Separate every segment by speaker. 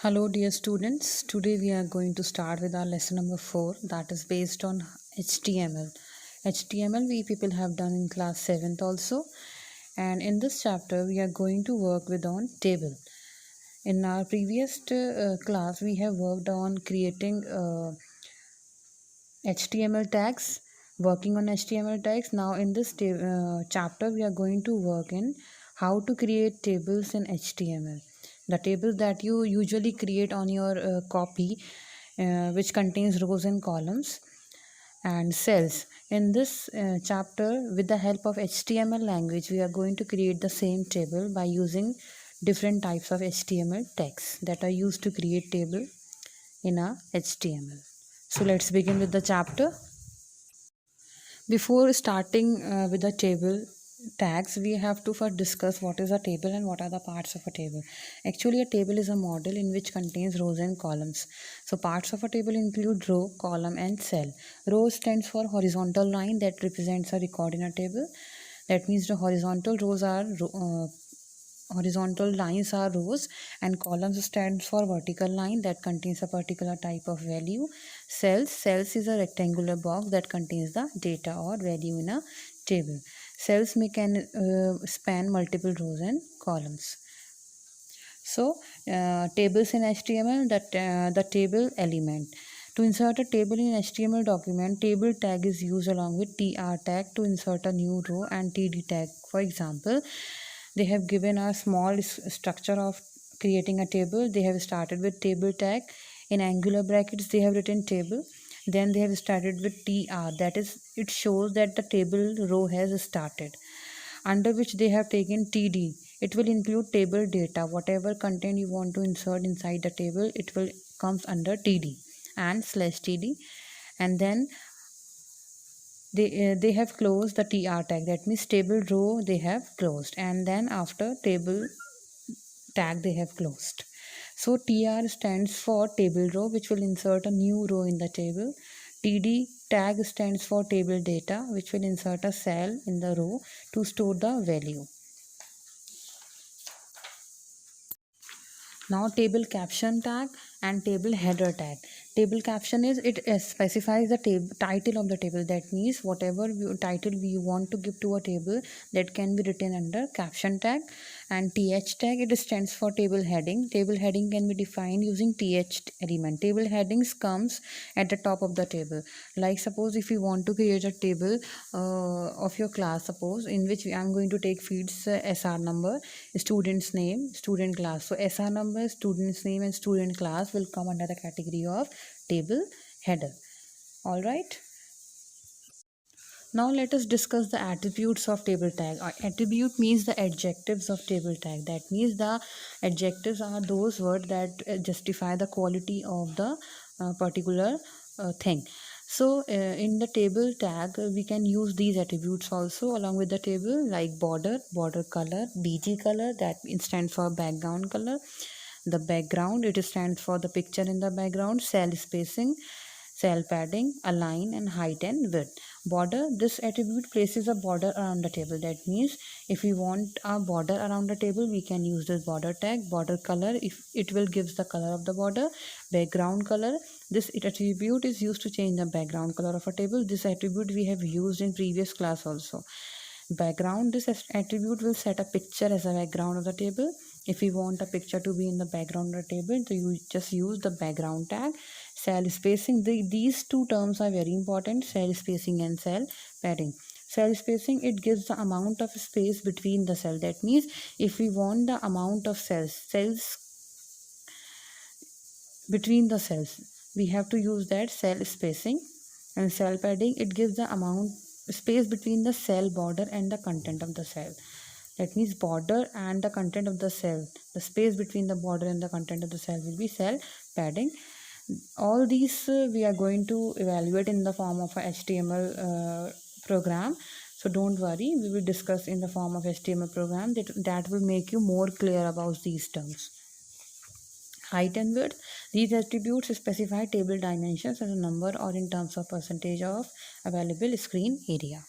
Speaker 1: Hello, dear students. Today we are going to start with our lesson number 4, that is based on HTML. HTML we people have done in class 7th also, and in this chapter we are going to work with on table. In our previous class we have worked on creating HTML tags, working on HTML tags. Now in this chapter we are going to work in how to create tables in HTML. The tables that you usually create on your copy, which contains rows and columns and cells. In this chapter, with the help of HTML language, we are going to create the same table by using different types of HTML tags that are used to create table in a HTML. So let's begin with the chapter. Before starting with the table tags, we have to first discuss what is a table and what are the parts of a table. Actually, a table is a model in which contains rows and columns. So parts of a table include row, column and cell. Row stands for horizontal line that represents a record in a table. That means the horizontal lines are rows, and columns stands for vertical line that contains a particular type of value. Cells is a rectangular box that contains the data or value in a table. Cells can span multiple rows and columns. So tables in HTML, the table element. To insert a table in HTML document, table tag is used along with tr tag to insert a new row and td tag. For example, they have given a small structure of creating a table. They have started with table tag. In angular brackets they have written table, then they have started with tr, that is, it shows that the table row has started, under which they have taken td. It will include table data. Whatever content you want to insert inside the table, it will comes under td and slash td. And then they have closed the tr tag, that means table row they have closed, and then after table tag they have closed. So tr stands for table row, which will insert a new row in the table. Td tag stands for table data, which will insert a cell in the row to store the value. Now table caption tag and table header tag. Table caption is, it specifies the title of the table. That means whatever title we want to give to a table, that can be written under caption tag. And th tag, it stands for table heading. Table heading can be defined using th element. Table headings comes at the top of the table. Like suppose if you want to create a table of your class, suppose in which I am going to take fields SR number, student's name, student class. So SR number, student's name and student class will come under the category of table header. All right. Now let us discuss the attributes of table tag. Attribute means the adjectives of table tag. That means the adjectives are those words that justify the quality of the particular thing. So in the table tag, we can use these attributes also along with the table, like border color, bg color, that stands for background color. The background, it stands for the picture in the background. Cell spacing, cell padding, align and height and width. Border, this attribute places a border around the table. That means if we want a border around the table, we can use this border tag. Border color, if it will gives the color of the border. Background color, this attribute is used to change the background color of a table. This attribute we have used in previous class also. Background, this attribute will set a picture as a background of the table. If we want a picture to be in the background of the table, so you just use the background tag. Cell spacing, these two terms are very important, cell spacing and cell padding. Cell spacing, it gives the amount of space between the cell. That means if we want the amount of cells between the cells, we have to use that cell spacing. And cell padding, it gives the amount space between the cell border and the content of the cell. That means border and the content of the cell, the space between the border and the content of the cell will be cell padding. All these we are going to evaluate in the form of a HTML program. So don't worry, we will discuss in the form of HTML program that will make you more clear about these terms. Height and width, these attributes specify table dimensions as a number or in terms of percentage of available screen area.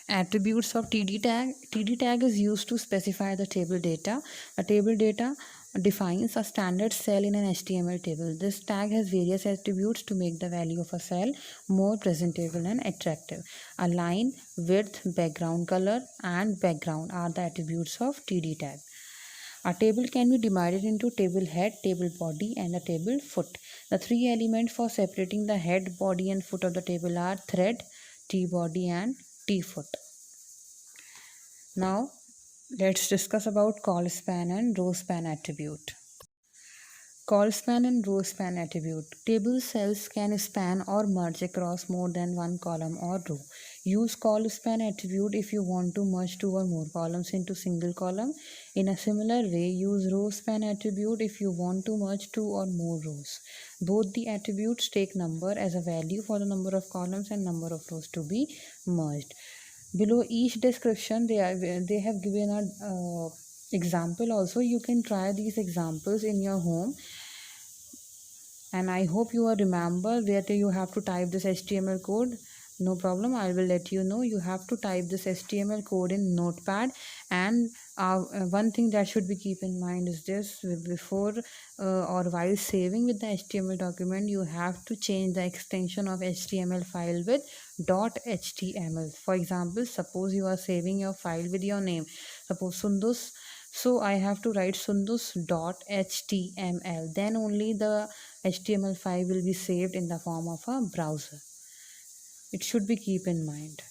Speaker 1: Attributes of TD tag. TD tag is used to specify the table data. A table data defines a standard cell in an HTML table. This tag has various attributes to make the value of a cell more presentable and attractive. A line, width, background color, and background are the attributes of TD tag. A table can be divided into table head, table body, and a table foot. The three elements for separating the head, body, and foot of the table are thread, T-body, and T-foot. Now, let's discuss about call span and row span attribute. Call span and row span attribute. Table cells can span or merge across more than one column or row. Use call span attribute if you want to merge two or more columns into single column. In a similar way, use row span attribute if you want to merge two or more rows. Both the attributes take number as a value for the number of columns and number of rows to be merged. Below each description, they have given a example also. You can try these examples in your home, and I hope you will remember where you have to type this HTML code. No problem, I will let you know. You have to type this HTML code in Notepad, and one thing that should be keep in mind is this: before or while saving with the HTML document, you have to change the extension of HTML file with .html. For example, suppose you are saving your file with your name, suppose Sundus, so I have to write sundus.html. Then only the HTML file will be saved in the form of a browser. It should be keep in mind.